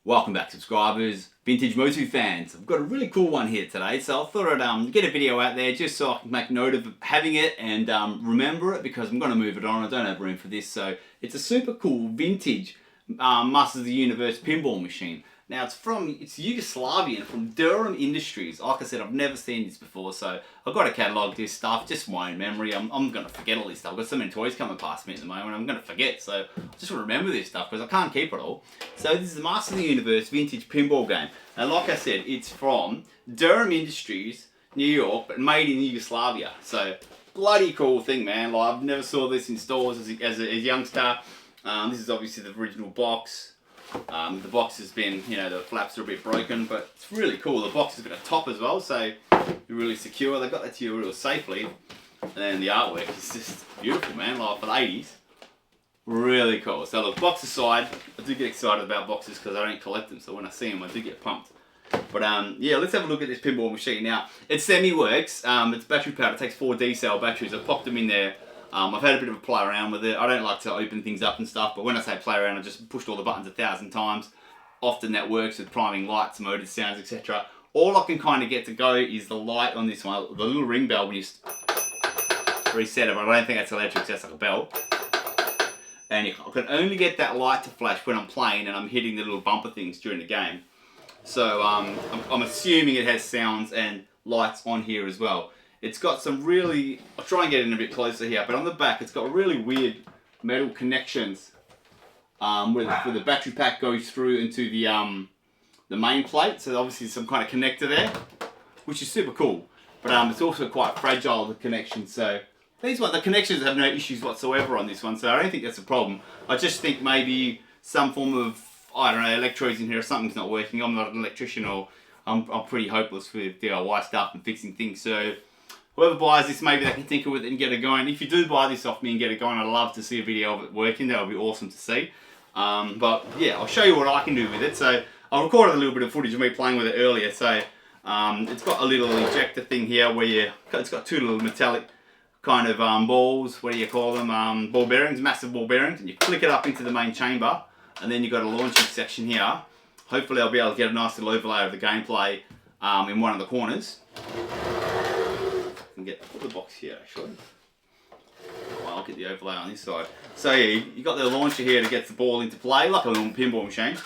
Welcome back, subscribers, vintage MOTU fans. I've got a really cool one here today, so I thought I'd get a video out there just so I can make note of having it and remember it, because I'm going to move it on. I don't have room for this. So it's a super cool vintage Masters of the Universe pinball machine. Now it's Yugoslavian, from Durham Industries. Like I said, I've never seen this before, so I've got to catalogue this stuff, just my own memory. I'm going to forget all this stuff. I've got so many toys coming past me at the moment, I'm going to forget, so I just want to remember this stuff because I can't keep it all. So this is the Masters of the Universe vintage pinball game. And like I said, it's from Durham Industries, New York, but made in Yugoslavia. So bloody cool thing, man. Like, I've never saw this in stores as a youngster. This is obviously the original box. The box has been, the flaps are a bit broken, but it's really cool. The box has got a top as well, so you're really secure. They got that to you real safely. And then the artwork is just beautiful, man. Like for the 80s. Really cool. So look, box aside, I do get excited about boxes because I don't collect them, so when I see them I do get pumped. But yeah, let's have a look at this pinball machine. Now, it semi-works. It's battery powered. It takes 4 D-cell batteries. I've popped them in there. I've had a bit of a play around with it. I don't like to open things up and stuff, but when I say play around, I just pushed all the buttons 1,000 times. Often that works with priming lights, motors, sounds, etc. All I can kind of get to go is the light on this one, the little ring bell when you reset it, but I don't think that's electric, so that's like a bell. And I can only get that light to flash when I'm playing and I'm hitting the little bumper things during the game. So I'm assuming it has sounds and lights on here as well. It's got some really, I'll try and get in a bit closer here, but on the back it's got really weird metal connections where the battery pack goes through into the main plate. So obviously some kind of connector there, which is super cool. But it's also quite fragile, the connection. So the connections have no issues whatsoever on this one, so I don't think that's a problem. I just think maybe some form of, I don't know, electrodes in here or something's not working. I'm not an electrician, or I'm pretty hopeless with DIY stuff and fixing things. So whoever buys this, maybe they can tinker with it and get it going. If you do buy this off me and get it going, I'd love to see a video of it working. That would be awesome to see. But yeah, I'll show you what I can do with it. So I recorded a little bit of footage of me playing with it earlier. So it's got a little ejector thing here where it's got 2 little metallic kind of balls, what do you call them, ball bearings, massive ball bearings, and you click it up into the main chamber, and then you've got a launching section here. Hopefully I'll be able to get a nice little overlay of the gameplay in one of the corners. Get the box here actually. Well, I'll get the overlay on this side. So yeah, you got the launcher here to get the ball into play, like a little pinball machine.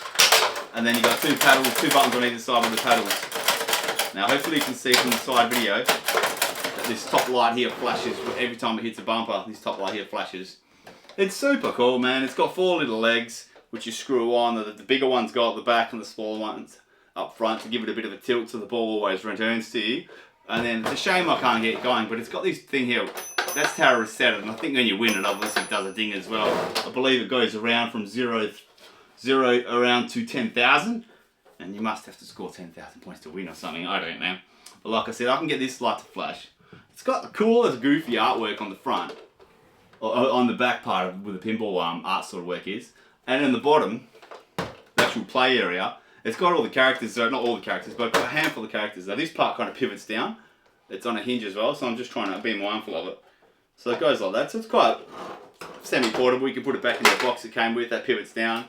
And then you got 2 paddles, 2 buttons on either side with the paddles. Now hopefully you can see from the side video that this top light here flashes every time it hits a bumper. This top light here flashes. It's super cool, man. It's got 4 little legs which you screw on. The bigger ones go at the back and the smaller ones up front to give it a bit of a tilt so the ball always returns to you. And then it's a shame I can't get it going, but it's got this thing here. That's how I reset it, and I think when you win it, obviously it does a ding as well. I believe it goes around from 0 around to 10,000, and you must have to score 10,000 points to win or something. I don't know. But like I said, I can get this light to flash. It's got the coolest goofy artwork on the front, or on the back part of where the pinball art sort of work is, and in the bottom, the actual play area. It's got all the characters, so not all the characters, but I've got a handful of characters. Now this part kind of pivots down. It's on a hinge as well, so I'm just trying to be mindful of it. So it goes like that. So it's quite semi-portable. You can put it back in the box it came with. That pivots down.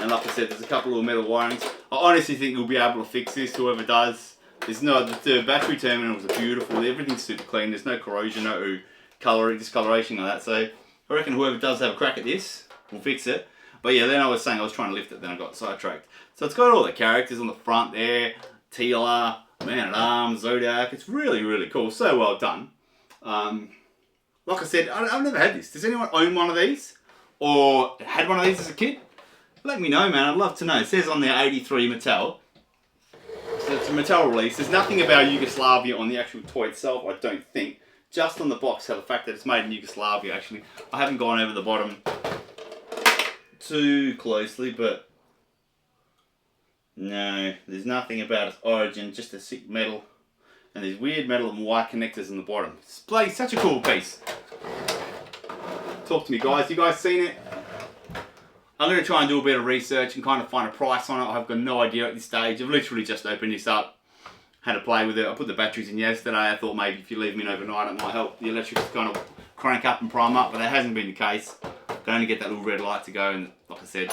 And like I said, there's a couple of metal wirings. I honestly think you'll be able to fix this, whoever does. There's the battery terminals are beautiful. Everything's super clean. There's no corrosion, no discoloration like that. So I reckon whoever does have a crack at this will fix it. But yeah, then I was saying I was trying to lift it, then I got sidetracked. So it's got all the characters on the front there. Tila, Man-at-Arms, Zodiac. It's really, really cool. So well done. Like I said, I've never had this. Does anyone own one of these? Or had one of these as a kid? Let me know, man. I'd love to know. It says on there 83 Mattel. So it's a Mattel release. There's nothing about Yugoslavia on the actual toy itself, I don't think. Just on the box, the fact that it's made in Yugoslavia, actually. I haven't gone over the bottom too closely, but no, there's nothing about its origin, just a sick metal, and these weird metal and wire connectors in the bottom. It's such a cool piece. Talk to me, guys. You guys seen it? I'm going to try and do a bit of research and kind of find a price on it. I've got no idea at this stage. I've literally just opened this up, had a play with it. I put the batteries in yesterday. I thought maybe if you leave them in overnight it might help the electrics kind of crank up and prime up, but that hasn't been the case. I can only get that little red light to go, and like I said,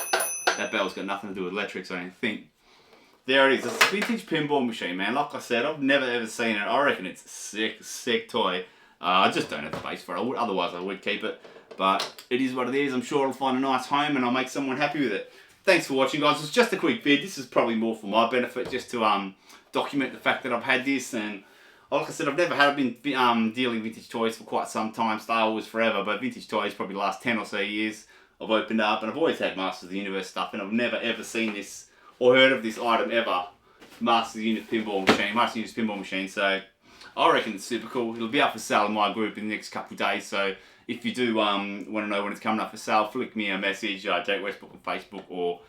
that bell's got nothing to do with electrics, I don't think. There it is. It's a vintage pinball machine, man. Like I said, I've never ever seen it. I reckon it's a sick, sick toy. I just don't have the space for it. Otherwise I would keep it. But it is what it is. I'm sure I'll find a nice home and I'll make someone happy with it. Thanks for watching, guys. It's just a quick vid. This is probably more for my benefit, just to document the fact that I've had this. And like I said, I've never been dealing vintage toys for quite some time. Star Wars forever, but vintage toys probably the last 10 or so years I've opened up. And I've always had Masters of the Universe stuff, and I've never ever seen this or heard of this item ever. Masters of the Universe pinball machine. So I reckon it's super cool. It'll be up for sale in my group in the next couple of days. So if you do want to know when it's coming up for sale, flick me a message, Jake Westbrook on Facebook, or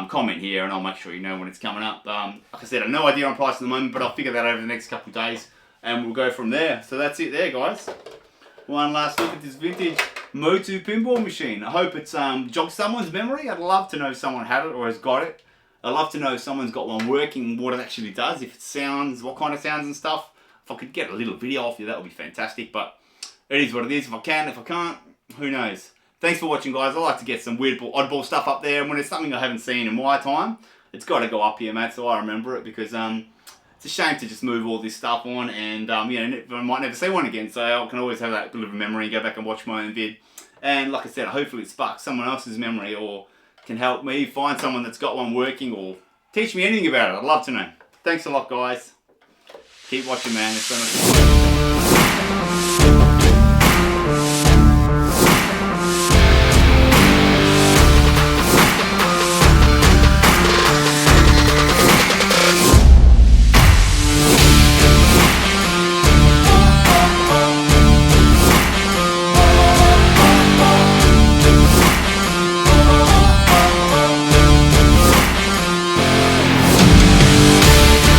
comment here, and I'll make sure you know when it's coming up. Like I said, I have no idea on price at the moment, but I'll figure that over the next couple of days, and we'll go from there. So that's it there, guys. One last look at this vintage MOTU pinball machine. I hope it's jogged someone's memory. I'd love to know if someone had it or has got it. I'd love to know if someone's got one working, what it actually does, if it sounds, what kind of sounds and stuff. If I could get a little video off you, that would be fantastic. But it is what it is. If I can, if I can't, who knows. Thanks for watching, guys. I like to get some weird, oddball stuff up there. And when it's something I haven't seen in my time, it's got to go up here, mate, so I remember it. Because it's a shame to just move all this stuff on. And, you know, I might never see one again. So I can always have that little memory, go back and watch my own vid. And like I said, hopefully it sparks someone else's memory, or can help me find someone that's got one working, or teach me anything about it. I'd love to know. Thanks a lot, guys. Keep watching, man. It's so much fun.